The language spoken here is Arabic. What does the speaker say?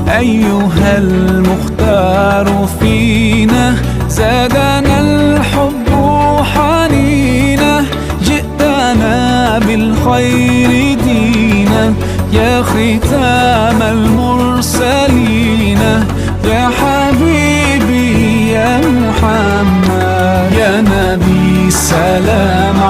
أيها المختار فينا زادنا الحب حنينا، جئتنا بالخير دينا يا ختام المرسلين، يا حبيبي يا محمد يا نبي سلام